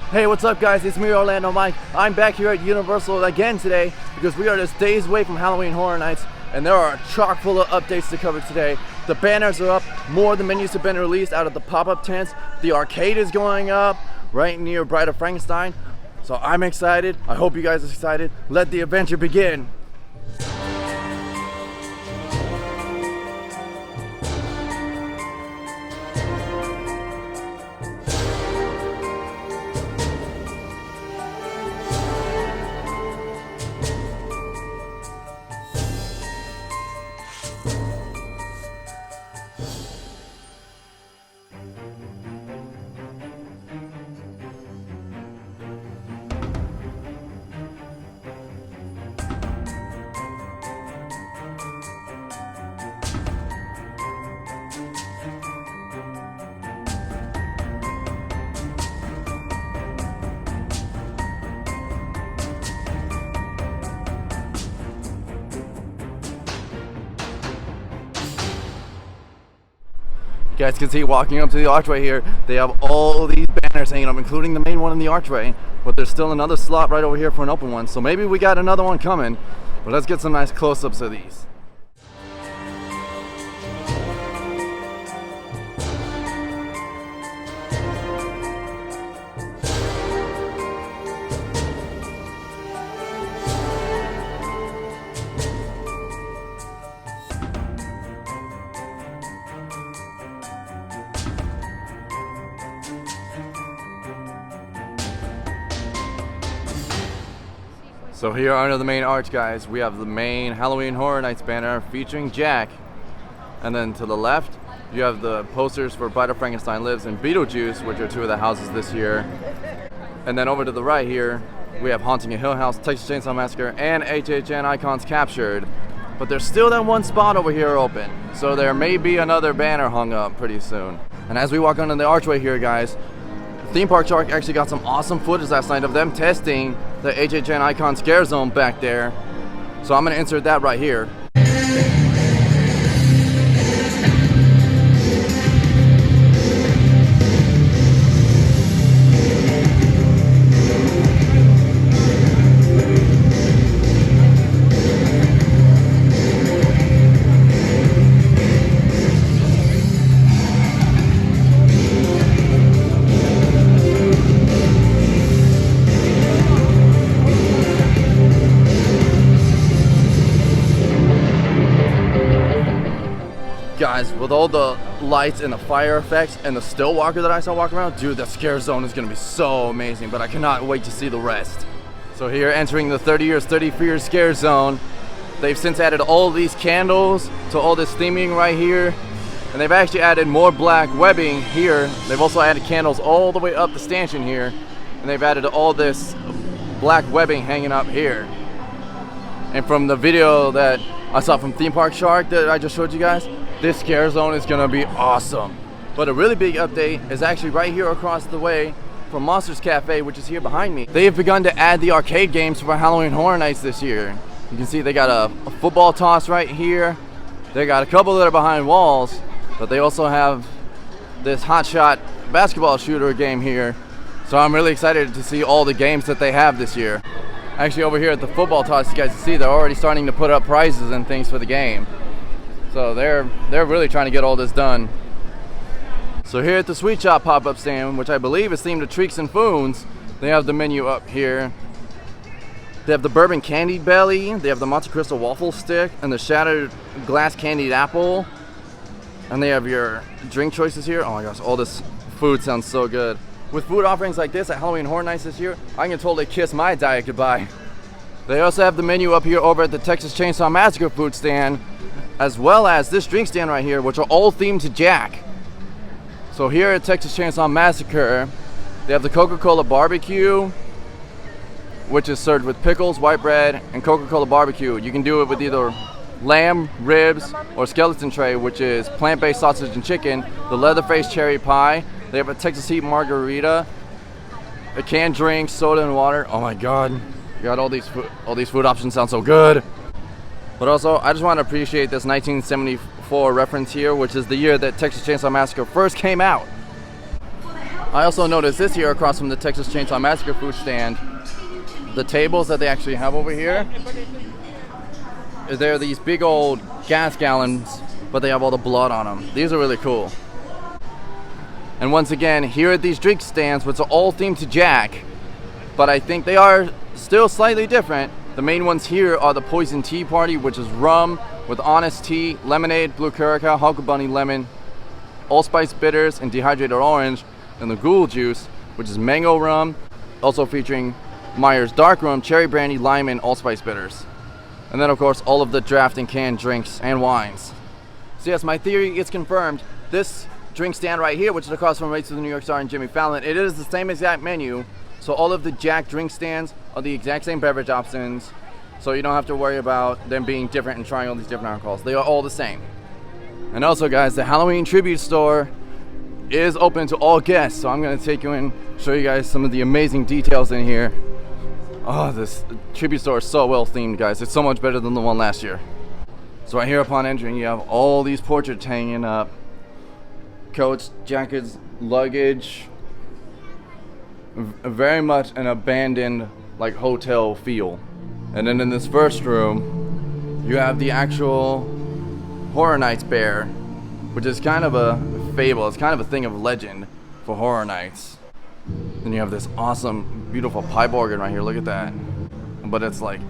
Hey, what's up guys, it's me Orlando Mike. I'm back here at Universal again today because we are just days away from Halloween Horror Nights and there are chock full of updates to cover today. The banners are up, more of the menus have been released out of the pop-up tents, the arcade is going up right near Bride of Frankenstein. So I'm excited, I hope you guys are excited. Let the adventure begin. You guys can see walking up to the archway here, they have all these banners hanging up, including the main one in the archway, but there's still another slot right over here for an open one, so maybe we got another one coming, but let's get some nice close-ups of these. So here under the main arch, guys, we have the main Halloween Horror Nights banner featuring Jack. And then to the left, you have the posters for Bride of Frankenstein Lives and Beetlejuice, which are two of the houses this year. And then over to the right here, we have Haunting a Hill House, Texas Chainsaw Massacre, and HHN icons captured. But there's still that one spot over here open, so there may be another banner hung up pretty soon. And as we walk under the archway here, guys, Theme Park Shark actually got some awesome footage last night of them testing the HHN Icon Scare Zone back there. So I'm going to insert that right here. Guys, with all the lights and the fire effects and the still walker that I saw walking around, dude, that scare zone is gonna be so amazing, but I cannot wait to see the rest. So here, entering the 30 years, 30 fears scare zone, they've since added all these candles to all this theming right here, and they've actually added more black webbing here. They've also added candles all the way up the stanchion here, and they've added all this black webbing hanging up here. And from the video that I saw from Theme Park Shark that I just showed you guys, this scare zone is gonna be awesome. But a really big update is actually right here across the way from Monsters Cafe, which is here behind me. They have begun to add the arcade games for Halloween Horror Nights this year. You can see they got a football toss right here. They got a couple that are behind walls, but they also have this hot shot basketball shooter game here. So I'm really excited to see all the games that they have this year. Actually, over here at the football toss, you guys can see they're already starting to put up prizes and things for the game. So they're really trying to get all this done. So here at the Sweet Shop pop-up stand, which I believe is themed to Treeks and Foons, they have the menu up here. They have the bourbon candied belly, they have the Monte Cristo waffle stick, and the shattered glass candied apple. And they have your drink choices here. Oh my gosh, all this food sounds so good. With food offerings like this at Halloween Horror Nights this year, I can totally kiss my diet goodbye. They also have the menu up here over at the Texas Chainsaw Massacre food stand, as well as this drink stand right here, which are all themed to Jack. So here at Texas Chainsaw Massacre, they have the Coca-Cola Barbecue, which is served with pickles, white bread, and Coca-Cola Barbecue. You can do it with either lamb, ribs, or skeleton tray, which is plant-based sausage and chicken, the Leatherface cherry pie. They have a Texas Heat margarita, a canned drink, soda, and water. Oh my God, you got all these food options sound so good. But also, I just want to appreciate this 1974 reference here, which is the year that Texas Chainsaw Massacre first came out. I also noticed this here across from the Texas Chainsaw Massacre food stand, the tables that they actually have over here, they're these big old gas gallons, but they have all the blood on them. These are really cool. And once again, here at these drink stands, which are all themed to Jack, but I think they are still slightly different. The main ones here are the Poison Tea Party, which is rum with honest tea, lemonade, blue curacao, Hunky Bunny lemon, allspice bitters, and dehydrated orange, and the Ghoul Juice, which is mango rum, also featuring Myers dark rum, cherry brandy, lime, and allspice bitters. And then of course all of the draft and canned drinks and wines. So yes, my theory is confirmed. This drink stand right here, which is across from Race to the New York Star and Jimmy Fallon, it is the same exact menu. So all of the Jack drink stands are the exact same beverage options. So you don't have to worry about them being different and trying all these different alcohols. They are all the same. And also guys, the Halloween tribute store is open to all guests. So I'm gonna take you in, show you guys some of the amazing details in here. Oh, this tribute store is so well themed, guys. It's so much better than the one last year. So right here upon entering, you have all these portraits hanging up. Coats, jackets, luggage. Very much an abandoned like hotel feel. And then in this first room, you have the actual Horror Nights bear, which is kind of a fable. It's kind of a thing of legend for Horror Nights. Then you have this awesome, beautiful pipe organ right here. Look at that. But it's like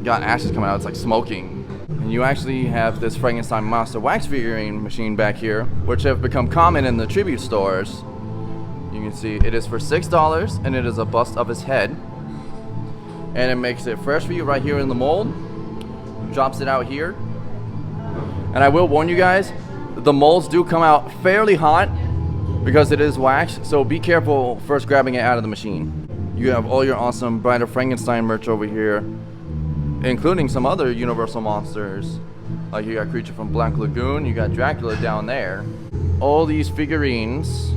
got ashes coming out. It's like smoking. And you actually have this Frankenstein monster wax figurine machine back here, which have become common in the tribute stores. You can see it is for $6, and it is a bust of his head. And it makes it fresh for you right here in the mold. Drops it out here. And I will warn you guys, the molds do come out fairly hot because it is wax, so be careful first grabbing it out of the machine. You have all your awesome Bride of Frankenstein merch over here, including some other Universal monsters. Like you got Creature from Black Lagoon, you got Dracula down there. All these figurines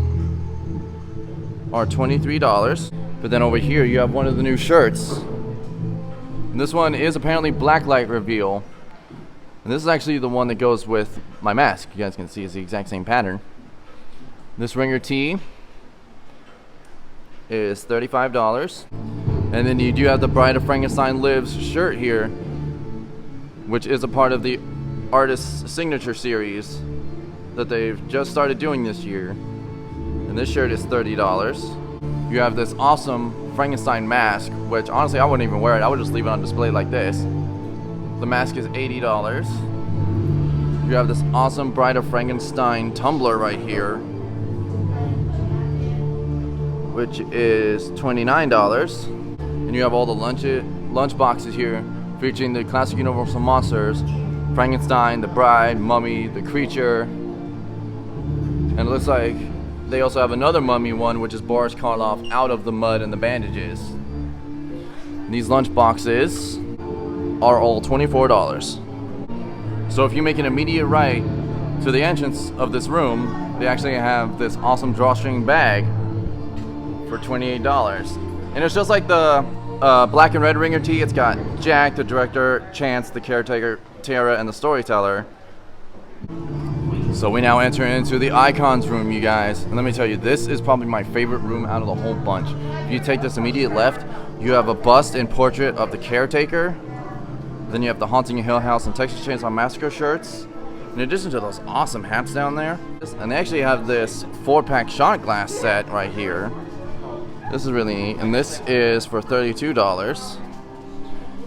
are $23. But then over here you have one of the new shirts. And this one is apparently Blacklight Reveal. And this is actually the one that goes with my mask. You guys can see it's the exact same pattern. This ringer tee is $35. And then you do have the Bride of Frankenstein Lives shirt here, which is a part of the Artist's Signature series that they've just started doing this year. And this shirt is $30. You have this awesome Frankenstein mask, which honestly I wouldn't even wear it. I would just leave it on display like this. The mask is $80. You have this awesome Bride of Frankenstein tumbler right here, which is $29. And you have all the lunch boxes here featuring the classic Universal monsters, Frankenstein, the Bride, Mummy, the Creature. And it looks like they also have another Mummy one, which is Boris Karloff out of the mud and the bandages. These lunch boxes are all $24. So if you make an immediate right to the entrance of this room, they actually have this awesome drawstring bag for $28. And it's just like the black and red ringer tee. It's got Jack, the director, Chance, the caretaker, Tara, and the storyteller. So we now enter into the icons room, you guys. And let me tell you, this is probably my favorite room out of the whole bunch. If you take this immediate left, you have a bust and portrait of the caretaker. Then you have the Haunting Hill House and Texas Chainsaw Massacre shirts. In addition to those awesome hats down there. And they actually have this 4-pack shot glass set right here. This is really neat. And this is for $32.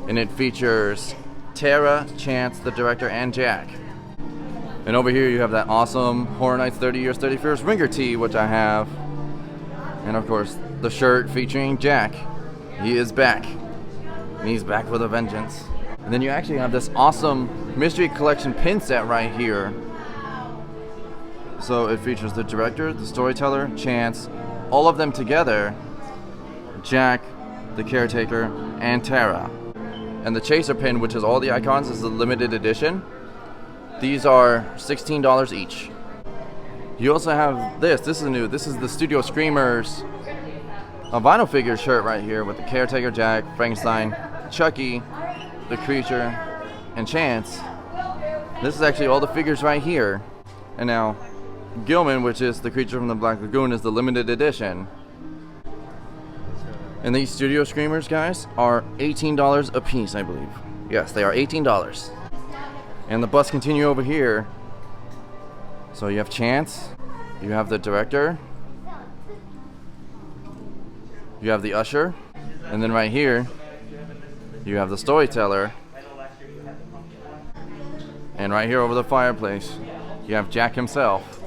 And it features Tara, Chance, the director, and Jack. And over here you have that awesome Horror Nights 30 Years, 30 Fears ringer tee, which I have. And of course, the shirt featuring Jack. He is back. And he's back with a vengeance. And then you actually have this awesome Mystery Collection pin set right here. So it features the director, the storyteller, Chance, all of them together. Jack, the caretaker, and Tara. And the chaser pin, which is all the icons, is the limited edition. These are $16 each. You also have this is new. This is the Studio Screamers a vinyl figure shirt right here with the caretaker, Jack, Frankenstein, Chucky, the Creature, and Chance. This is actually all the figures right here. And now Gilman, which is the creature from the Black Lagoon, is the limited edition. And these studio screamers, guys, are $18 a piece, I believe. Yes, they are $18. And the bus continue over here. So you have Chance, you have the director, you have the usher, and then right here, you have the storyteller. And right here over the fireplace, you have Jack himself.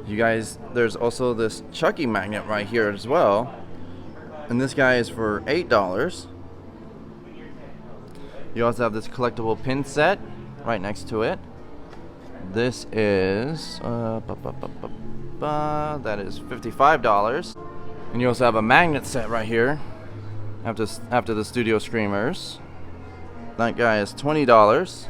You guys, there's also this Chucky magnet right here as well. And this guy is for $8. You also have this collectible pin set right next to it. This is that is $55. And you also have a magnet set right here after the studio screamers. That guy is $20.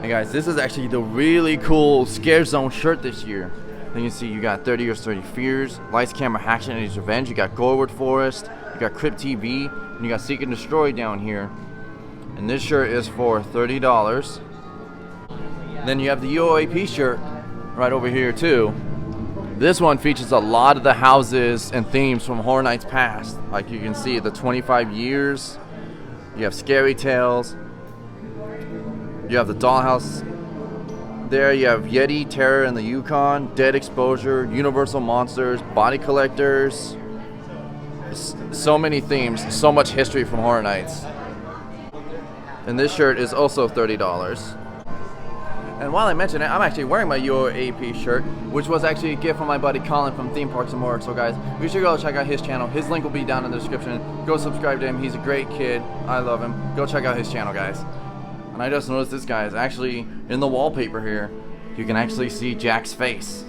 And guys, this is actually the really cool Scare Zone shirt this year. Then you see you got 30 Years, 30 Fears, Lights, Camera, Action, and His Revenge. You got Goldwood Forest, you got Crypt TV, and you got Seek and Destroy down here. And this shirt is for $30. Then you have the UOAP shirt right over here too. This one features a lot of the houses and themes from Horror Nights past. Like you can see the 25 years. You have Scary Tales. You have the Dollhouse there. You have Yeti, Terror in the Yukon, Dead Exposure, Universal Monsters, Body Collectors. So many themes, so much history from Horror Nights. And this shirt is also $30. And while I mention it, I'm actually wearing my UOAP shirt, which was actually a gift from my buddy Colin from Theme Parks and More. So guys, be sure to go check out his channel. His link will be down in the description. Go subscribe to him. He's a great kid. I love him. Go check out his channel, guys. And I just noticed this guy is actually in the wallpaper here. You can actually see Jack's face.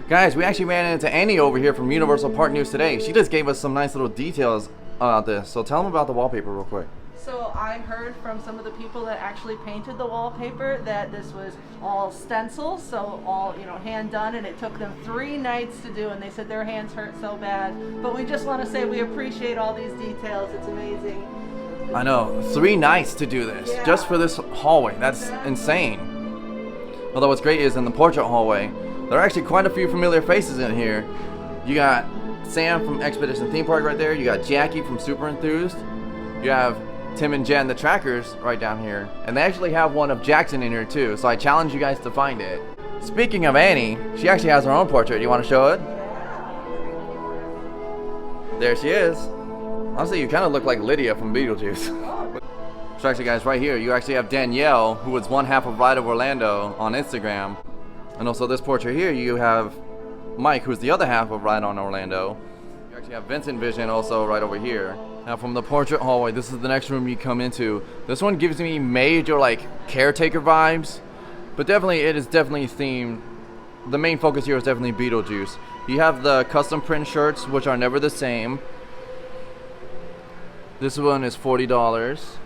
Guys, we actually ran into Annie over here from Universal Park News today. She just gave us some nice little details about this. So tell them about the wallpaper real quick. So I heard from some of the people that actually painted the wallpaper that this was all stencils, so all, you know, hand done, and it took them 3 nights to do, and they said their hands hurt so bad. But we just want to say we appreciate all these details. It's amazing. I know, 3 nights to do this, just for this hallway. That's insane. Although what's great is in the portrait hallway, there are actually quite a few familiar faces in here. You got Sam from Expedition Theme Park right there. You got Jackie from Super Enthused. You have Tim and Jen, the trackers, right down here. And they actually have one of Jackson in here too, so I challenge you guys to find it. Speaking of Annie, she actually has her own portrait. You want to show it? There she is. Honestly, you kind of look like Lydia from Beetlejuice. So actually, guys, right here, you actually have Danielle, who was one half of Ride of Orlando on Instagram. And also this portrait here, you have Mike, who's the other half of Ride on Orlando. You actually have Vincent Vision also right over here. Now from the portrait hallway, this is the next room you come into. This one gives me major like caretaker vibes, but definitely it is definitely themed. The main focus here is definitely Beetlejuice. You have the custom print shirts, which are never the same. This one is $40.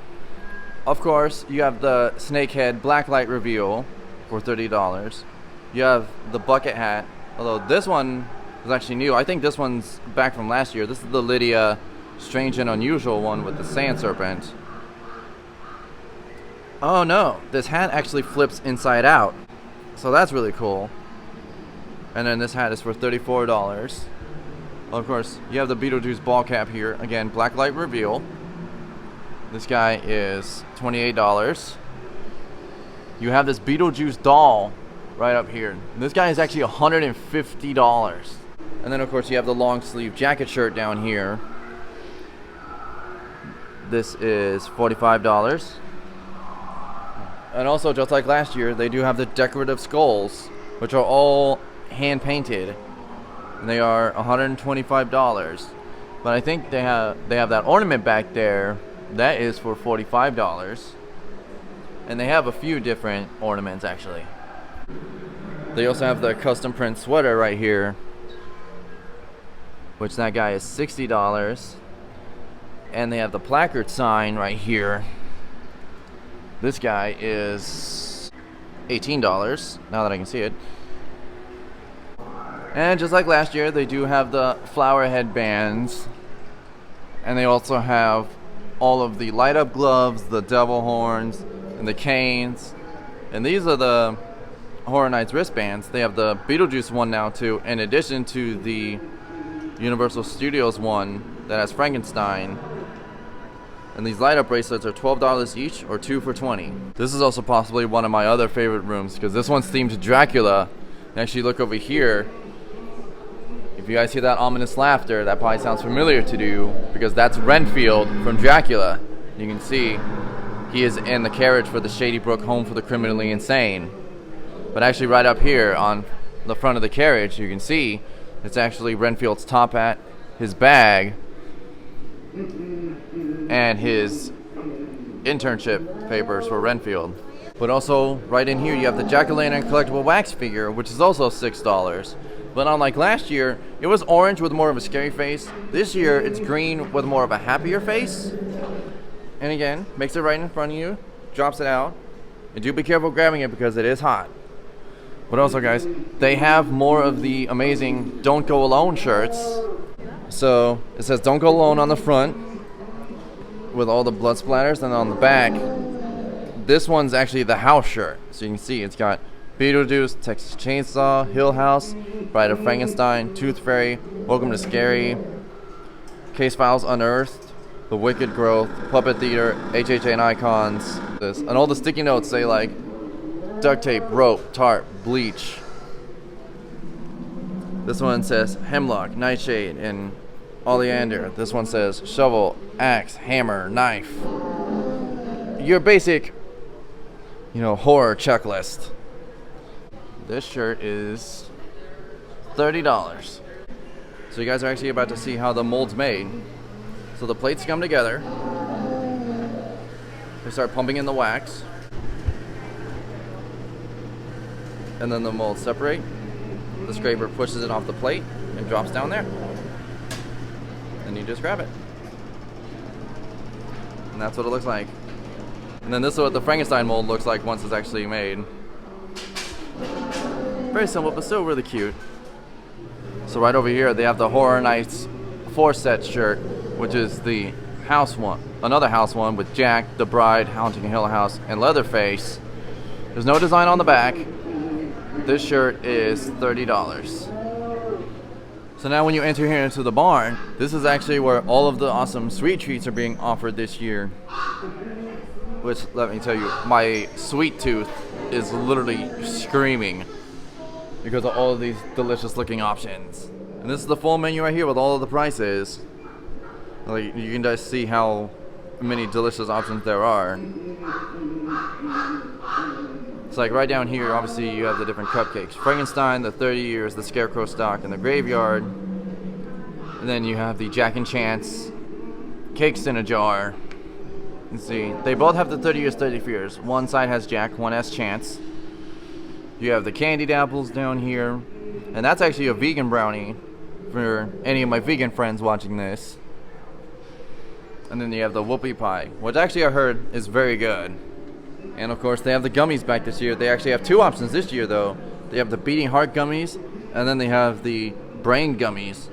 Of course, you have the Snakehead Blacklight reveal for $30. You have the bucket hat, although this one is actually new. I think this one's back from last year. This is the Lydia Strange and Unusual one with the sand serpent. Oh no, this hat actually flips inside out. So that's really cool. And then this hat is for $34. Of course, you have the Beetlejuice Ball Cap here. Again, Blacklight reveal. This guy is $28. You have this Beetlejuice doll right up here. This guy is actually $150. And then of course you have the long sleeve jacket shirt down here. This is $45. And also, just like last year, they do have the decorative skulls, which are all hand painted. And they are $125. But I think they have that ornament back there. That is for $45. And they have a few different ornaments actually. They also have the custom print sweater right here, which that guy is $60. And they have the placard sign right here. This guy is $18, now that I can see it. And just like last year, they do have the flower headbands. And they also have all of the light up gloves, the devil horns, and the canes. And these are the Horror Nights wristbands. They have the Beetlejuice one now too, in addition to the Universal Studios one that has Frankenstein. And these light up bracelets are $12 each or 2 for $20. This is also possibly one of my other favorite rooms because this one's themed to Dracula. And actually look over here. If you guys hear that ominous laughter, that probably sounds familiar to you because that's Renfield from Dracula. You can see he is in the carriage for the Shady Brook Home for the Criminally Insane. But actually right up here on the front of the carriage, you can see it's actually Renfield's top hat, his bag, and his internship papers for Renfield. But also right in here you have the Jack-o'-lantern collectible wax figure, which is also $6. But unlike last year, it was orange with more of a scary face. This year it's green with more of a happier face. And again, makes it right in front of you, drops it out. And do be careful grabbing it because it is hot. But also guys, they have more of the amazing Don't Go Alone shirts. So it says Don't Go Alone on the front with all the blood splatters, and on the back, this one's actually the house shirt. So you can see it's got Beetlejuice, Texas Chainsaw, Hill House, Bride of Frankenstein, Tooth Fairy, Welcome to Scary, Case Files Unearthed, The Wicked Growth, Puppet Theater, HHN Icons, and all the sticky notes say like duct tape, rope, tarp, bleach. This one says Hemlock, Nightshade, and Oleander. This one says shovel, axe, hammer, knife. Your basic, horror checklist. This shirt is $30. So you guys are actually about to see how the mold's made. So the plates come together. They start pumping in the wax. And then the molds separate. The scraper pushes it off the plate and drops down there. And you just grab it. And that's what it looks like. And then this is what the Frankenstein mold looks like once it's actually made. Very simple, but still really cute. So right over here, they have the Horror Nights 4-set shirt, which is the house one. Another house one with Jack, the Bride, Haunting Hill House, and Leatherface. There's no design on the back. This shirt is $30. So now when you enter here into the barn, this is actually where all of the awesome sweet treats are being offered this year. Which, let me tell you, my sweet tooth is literally screaming because of all of these delicious looking options. And this is the full menu right here with all of the prices. Like, you can just see how many delicious options there are. It's like right down here, obviously you have the different cupcakes. Frankenstein, the 30 years, the Scarecrow stock, and the Graveyard. And then you have the Jack and Chance, cakes in a jar. You see, they both have the 30 years, 30 fears. One side has Jack, one has Chance. You have the candied apples down here. And that's actually a vegan brownie for any of my vegan friends watching this. And then you have the whoopie pie, which actually I heard is very good. And of course they have the gummies back this year. They actually have two options this year though. They have the beating heart gummies, and then they have the brain gummies,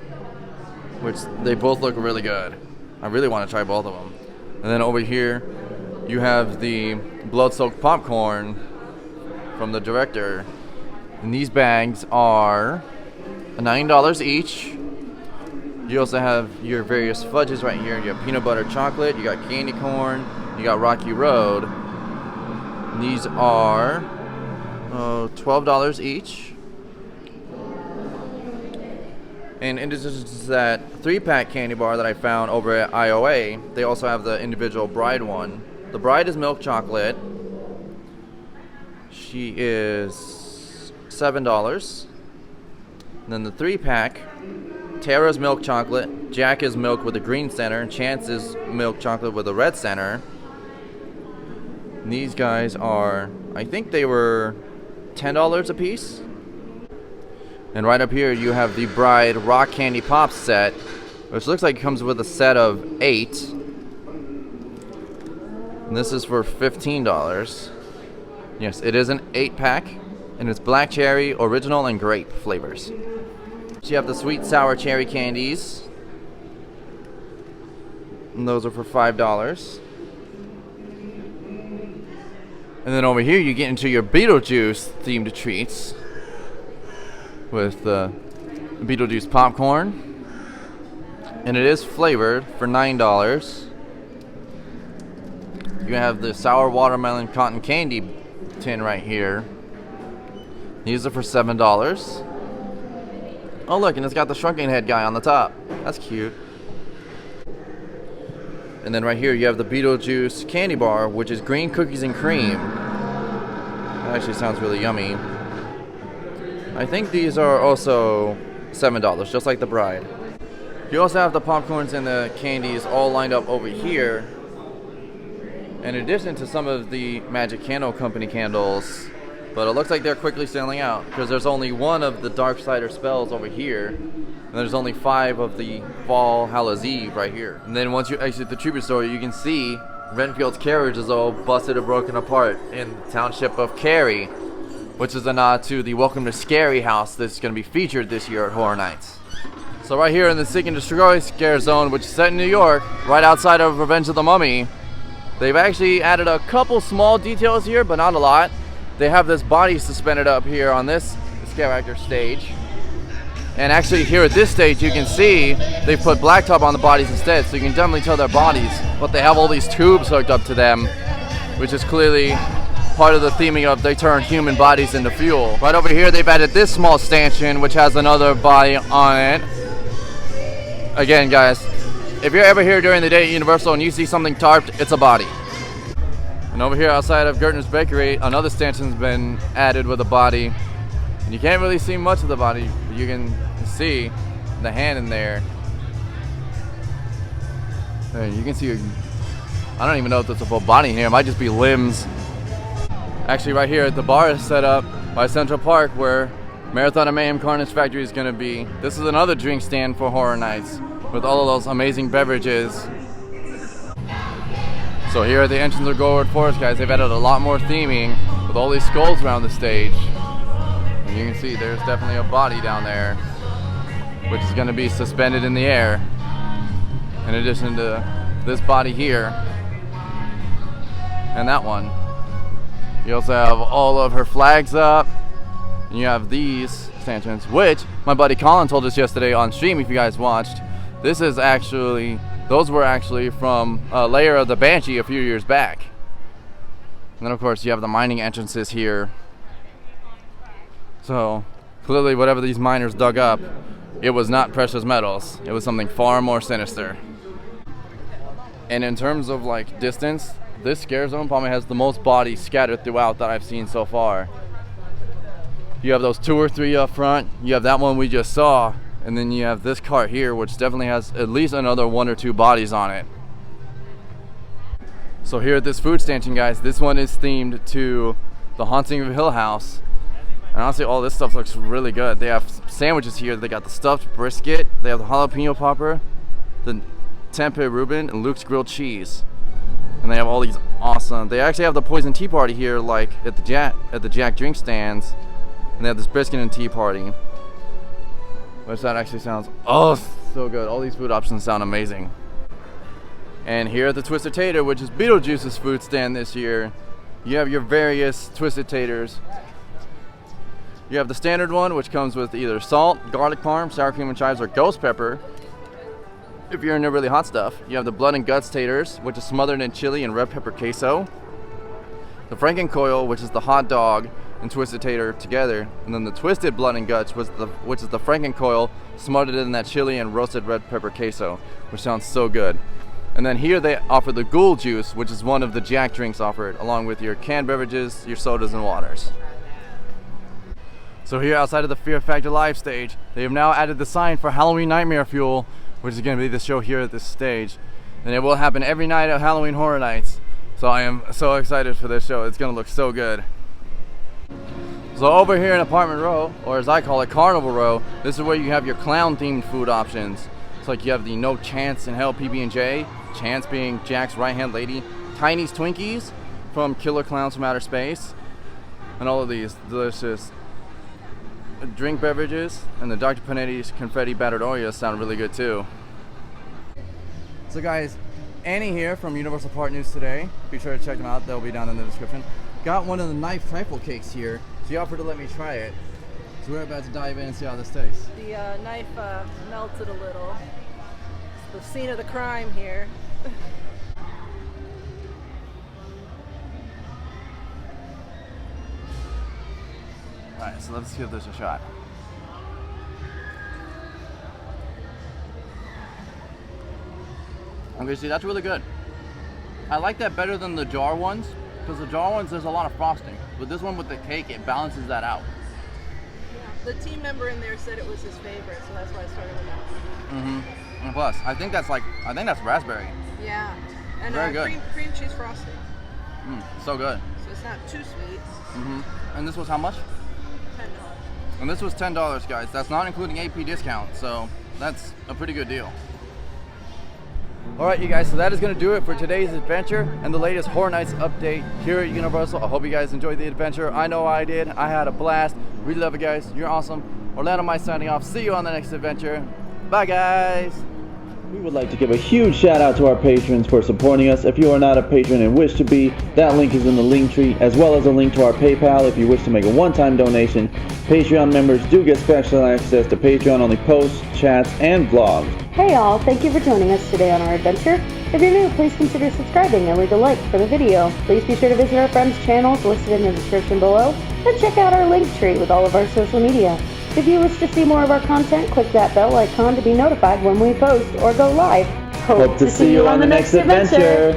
which they both look really good. I really want to try both of them. And then over here you have the blood-soaked popcorn from the director. And these bags are $9 each. You also have your various fudges right here. You have peanut butter chocolate, you got candy corn, you got Rocky Road. And these are $12 each. And in addition to that 3-pack candy bar that I found over at IOA, they also have the individual Bride one. The Bride is milk chocolate. She is $7. And then the 3-pack, Tara's milk chocolate, Jack is milk with a green center, and Chance is milk chocolate with a red center. And these guys are, I think they were $10 a piece. And right up here you have the Bride Rock Candy Pops set, which looks like it comes with a set of 8. And this is for $15. Yes, it is an 8-pack, and it's black cherry, original, and grape flavors. So you have the sweet sour cherry candies, and those are for $5. And then over here you get into your Beetlejuice themed treats with the Beetlejuice popcorn. And it is flavored for $9. You have the sour watermelon cotton candy tin right here. These are for $7. Oh look, and it's got the shrunken head guy on the top. That's cute. And then right here you have the Beetlejuice candy bar, which is green cookies and cream. That actually sounds really yummy. I think these are also $7, just like the bride. You also have the popcorns and the candies all lined up over here. In addition to some of the Magic Candle Company candles. But it looks like they're quickly selling out because there's only one of the Dark Cider spells over here. And there's only 5 of the Fall Hallows Eve right here. And then once you exit the Tribute Store, you can see Renfield's carriage is all busted and broken apart in the township of Cary, which is a nod to the Welcome to Scary house that's going to be featured this year at Horror Nights. So right here in the Seek and Destroy scare zone, which is set in New York, right outside of Revenge of the Mummy, they've actually added a couple small details here, but not a lot. They have this body suspended up here on this scare actor stage. And actually here at this stage you can see they've put blacktop on the bodies instead, so you can definitely tell they're bodies. But they have all these tubes hooked up to them, which is clearly part of the theming of they turn human bodies into fuel. Right over here they've added this small stanchion, which has another body on it. Again guys, if you're ever here during the day at Universal and you see something tarped, it's a body. And over here outside of Gertner's Bakery, another stanchion's been added with a body. And you can't really see much of the body, but you can see the hand in there. And you can see, I don't even know if there's a full body in here, it might just be limbs. Actually right here, the bar is set up by Central Park where Marathon of Mayhem Carnage Factory is going to be. This is another drink stand for Horror Nights with all of those amazing beverages. So here at the entrance of Goldwood Forest, guys, they've added a lot more theming with all these skulls around the stage. And you can see there's definitely a body down there, which is going to be suspended in the air. In addition to this body here, and that one. You also have all of her flags up, and you have these stanchions, which my buddy Colin told us yesterday on stream, if you guys watched. This is actually... Those were actually from Lair of the Banshee a few years back. And then of course you have the mining entrances here. So clearly whatever these miners dug up, it was not precious metals. It was something far more sinister. And in terms of like distance, this scare zone probably has the most bodies scattered throughout that I've seen so far. You have those 2 or 3 up front. You have that one we just saw. And then you have this cart here, which definitely has at least another 1 or 2 bodies on it. So here at this food stanchion, guys, this one is themed to the Haunting of Hill House. And honestly, all this stuff looks really good. They have sandwiches here. They got the stuffed brisket. They have the jalapeno popper, the tempeh Reuben, and Luke's grilled cheese. And they have all these awesome. They actually have the poison tea party here, like at the Jack drink stands. And they have this brisket and tea party. Which that actually sounds, oh, so good. All these food options sound amazing. And here at the Twisted Tater, which is Beetlejuice's food stand this year, you have your various Twisted Taters. You have the standard one, which comes with either salt, garlic parm, sour cream and chives, or ghost pepper. If you're into really hot stuff, you have the Blood and Guts Taters, which is smothered in chili and red pepper queso. The Frankencoil, which is the hot dog and Twisted Tater together, and then the Twisted Blood and Guts, which is the Frankencoil smothered in that chili and roasted red pepper queso, which sounds so good. And then here they offer the Ghoul Juice, which is one of the Jack drinks offered, along with your canned beverages, your sodas, and waters. So here outside of the Fear Factor live stage, they have now added the sign for Halloween Nightmare Fuel, which is going to be the show here at this stage. And it will happen every night at Halloween Horror Nights. So I am so excited for this show. It's going to look so good. So over here in Apartment Row, or as I call it, Carnival Row, this is where you have your clown-themed food options. It's like you have the No Chance in Hell PB&J, Chance being Jack's right-hand lady, Tiny's Twinkies from Killer Clowns from Outer Space, and all of these delicious drink beverages, and the Dr. Panetti's Confetti Battered Oreos sound really good too. So guys, Annie here from Universal Park News Today. Be sure to check them out, they'll be down in the description. got one of the Lyfe trifle cakes here. She offered to let me try it. So we're about to dive in and see how this tastes. The knife melted a little. It's the scene of the crime here. Alright, so let's give this a shot. Okay, see, that's really good. I like that better than the jar ones, because the jar ones, there's a lot of frosting. But this one with the cake, it balances that out. The team member in there said it was his favorite, so that's why I started with that. And plus, I think that's raspberry. Yeah, and Very good. cream cheese frosting. So good. So it's not too sweet. And this was how much? $10. And this was $10, guys. That's not including AP discount, so that's a pretty good deal. Alright, you guys, so that is going to do it for today's adventure and the latest Horror Nights update here at Universal. I hope you guys enjoyed the adventure. I know I did. I had a blast. Really love you guys. You're awesome. Orlando Mike signing off. See you on the next adventure. Bye, guys. We would like to give a huge shout out to our patrons for supporting us. If you are not a patron and wish to be, that link is in the link tree, as well as a link to our PayPal if you wish to make a one-time donation. Patreon members do get special access to Patreon-only posts, chats, and vlogs. Hey all, thank you for joining us today on our adventure. If you're new, please consider subscribing and leave a like for the video. Please be sure to visit our friends' channels listed in the description below, and check out our link tree with all of our social media. If you wish to see more of our content, click that bell icon to be notified when we post or go live. Hope to see you on the next adventure.